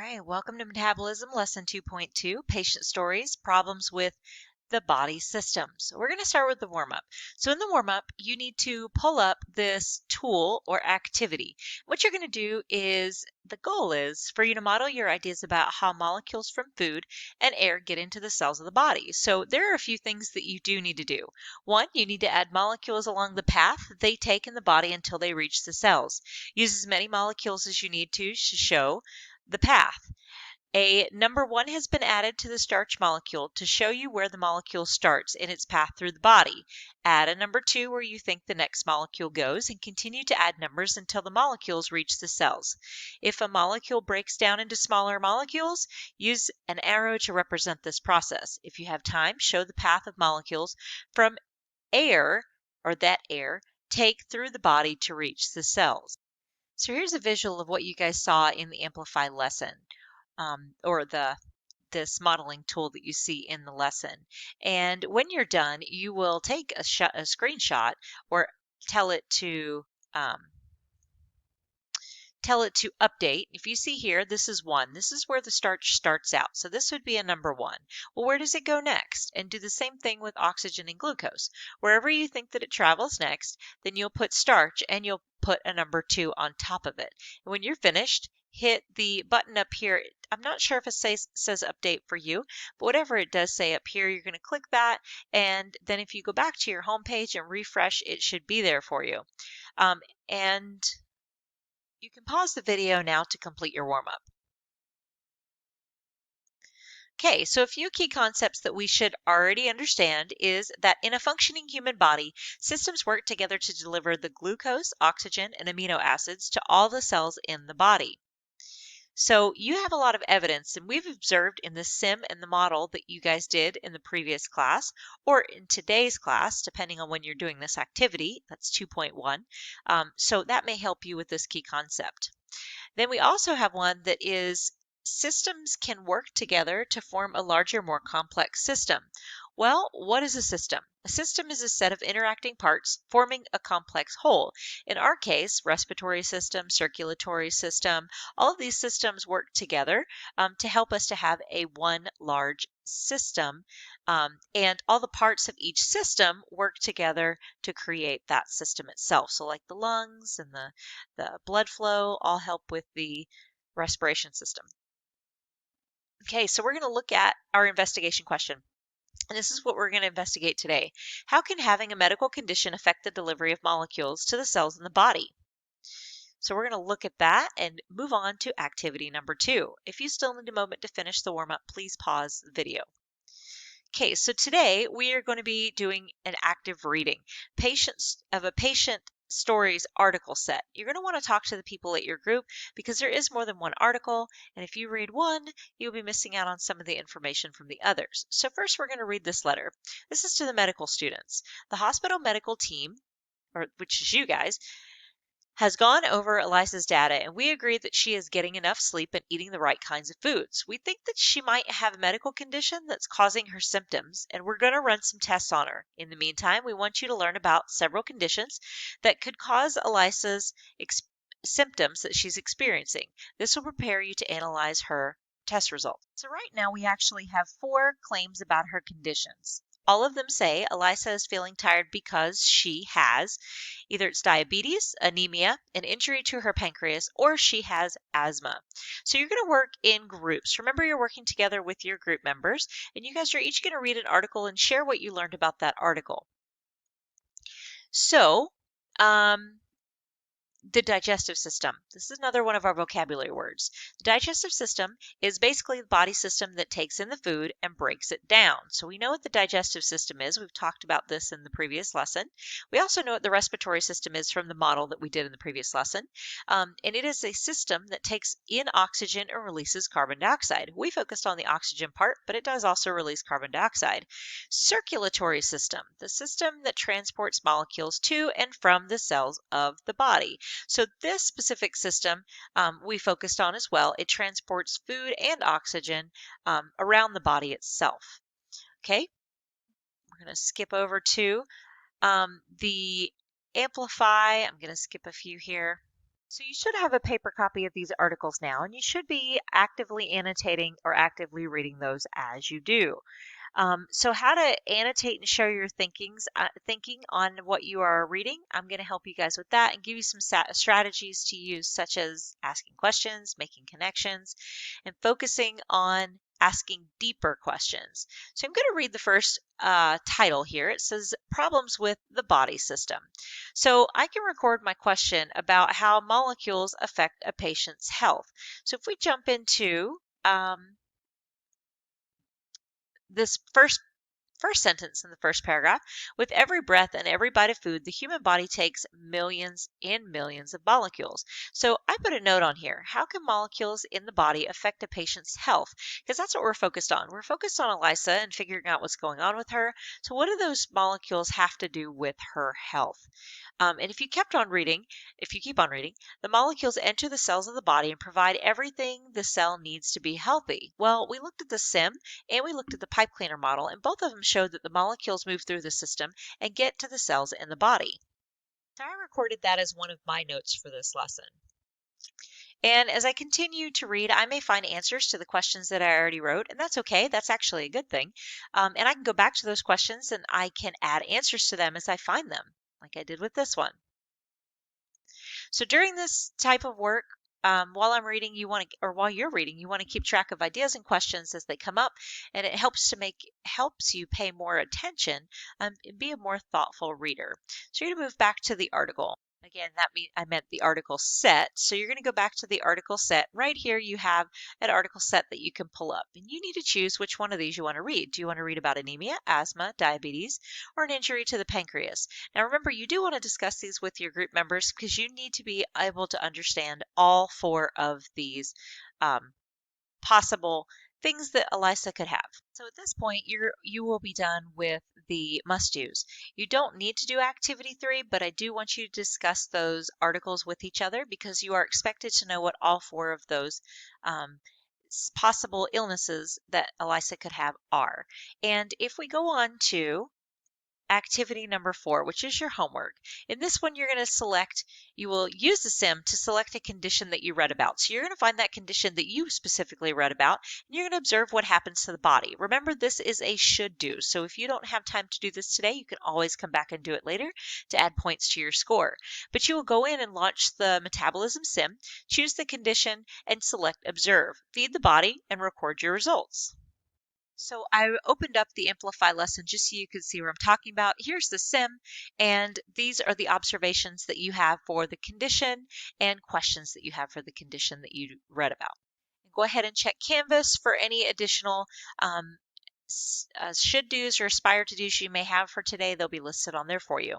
right, welcome to Metabolism Lesson 2.2, Patient Stories, Problems with the Body Systems. We're going to start with the warm-up. So in the warm-up, you need to pull up this tool or activity. What you're going to do is, the goal is for you to model your ideas about how molecules from food and air get into the cells of the body. So there are a few things that you do need to do. One, you need to add molecules along the path they take in the body until they reach the cells. Use as many molecules as you need to show the path. A number 1 has been added to the starch molecule to show you where the molecule starts in its path through the body. Add a number 2 where you think the next molecule goes and continue to add numbers until the molecules reach the cells. If a molecule breaks down into smaller molecules, use an arrow to represent this process. If you have time, show the path of molecules from air, or that air, take through the body to reach the cells. So here's a visual of what you guys saw in the Amplify lesson, or this modeling tool that you see in the lesson. And when you're done, you will take a screenshot or tell it to update. If you see here, this is 1. This is where the starch starts out. So this would be a number 1. Well, where does it go next? And do the same thing with oxygen and glucose. Wherever you think that it travels next, then you'll put starch and you'll put a number 2 on top of it. And when you're finished, hit the button up here. I'm not sure if it says update for you, but whatever it does say up here, you're going to click that. And then if you go back to your home page and refresh, it should be there for you. And you can pause the video now to complete your warm-up. Okay, so a few key concepts that we should already understand is that in a functioning human body, systems work together to deliver the glucose, oxygen, and amino acids to all the cells in the body. So you have a lot of evidence, and we've observed in the sim and the model that you guys did in the previous class, or in today's class, depending on when you're doing this activity. That's 2.1. So that may help you with this key concept. Then we also have one that is systems can work together to form a larger, more complex system. Well, what is a system? A system is a set of interacting parts forming a complex whole. In our case, respiratory system, circulatory system, all of these systems work together to help us to have a one large system, and all the parts of each system work together to create that system itself. So like the lungs and the blood flow all help with the respiration system. Okay, so we're going to look at our investigation question. And this is what we're going to investigate today. How can having a medical condition affect the delivery of molecules to the cells in the body? So we're going to look at that and move on to activity number 2. If you still need a moment to finish the warm-up, please pause the video. Okay, so today we are going to be doing an active reading of a patient stories article set. You're going to want to talk to the people at your group because there is more than one article, and if you read one, you'll be missing out on some of the information from the others. So first we're going to read this letter. This is to the medical students. The hospital medical team, which is you guys, has gone over Eliza's data, and we agree that she is getting enough sleep and eating the right kinds of foods. We think that she might have a medical condition that's causing her symptoms, and we're going to run some tests on her. In the meantime, we want you to learn about several conditions that could cause Eliza's symptoms that she's experiencing. This will prepare you to analyze her test results. So right now we actually have 4 claims about her conditions. All of them say Eliza is feeling tired because she has either it's diabetes, anemia, an injury to her pancreas, or she has asthma. So you're going to work in groups. Remember, you're working together with your group members, and you guys are each going to read an article and share what you learned about that article. So, the digestive system. This is another one of our vocabulary words. The digestive system is basically the body system that takes in the food and breaks it down. So we know what the digestive system is. We've talked about this in the previous lesson. We also know what the respiratory system is from the model that we did in the previous lesson. And it is a system that takes in oxygen and releases carbon dioxide. We focused on the oxygen part, but it does also release carbon dioxide. Circulatory system, the system that transports molecules to and from the cells of the body. So this specific system we focused on as well. It transports food and oxygen around the body itself. Okay, we're going to skip over to the Amplify. I'm going to skip a few here. So you should have a paper copy of these articles now, and you should be actively annotating or actively reading those as you do. So how to annotate and share your thinking on what you are reading, I'm going to help you guys with that and give you some strategies to use, such as asking questions, making connections, and focusing on asking deeper questions. So I'm going to read the first title here. It says Problems with the Body System. So I can record my question about how molecules affect a patient's health. So if we jump into this first sentence in the first paragraph, with every breath and every bite of food, the human body takes millions and millions of molecules. So I put a note on here. How can molecules in the body affect a patient's health? Because that's what we're focused on. We're focused on Elisa and figuring out what's going on with her. So what do those molecules have to do with her health? And if you keep on reading, the molecules enter the cells of the body and provide everything the cell needs to be healthy. Well, we looked at the SIM and we looked at the pipe cleaner model, and both of them showed that the molecules move through the system and get to the cells in the body. So I recorded that as one of my notes for this lesson. And as I continue to read, I may find answers to the questions that I already wrote, and that's okay. That's actually a good thing. And I can go back to those questions and I can add answers to them as I find them, like I did with this one. So during this type of work, while I'm reading, while you're reading, you want to keep track of ideas and questions as they come up, and it helps you pay more attention and be a more thoughtful reader. So you're going to move back to the article. Again, I meant the article set. So you're going to go back to the article set. Right here, you have an article set that you can pull up, and you need to choose which one of these you want to read. Do you want to read about anemia, asthma, diabetes, or an injury to the pancreas? Now remember, you do want to discuss these with your group members because you need to be able to understand all four of these possible things that Elisa could have. So at this point, you will be done with the must-dos. You don't need to do activity 3, but I do want you to discuss those articles with each other because you are expected to know what all four of those possible illnesses that Elisa could have are. And if we go on to activity number 4, which is your homework. In this one, you will use the sim to select a condition that you read about. So you're going to find that condition that you specifically read about, and you're going to observe what happens to the body. Remember, this is a should do. So if you don't have time to do this today, you can always come back and do it later to add points to your score. But you will go in and launch the metabolism sim, choose the condition, and select observe. Feed the body and record your results. So I opened up the Amplify lesson just so you could see what I'm talking about. Here's the sim, and these are the observations that you have for the condition and questions that you have for the condition that you read about. Go ahead and check Canvas for any additional should do's or aspire to do's you may have for today. They'll be listed on there for you.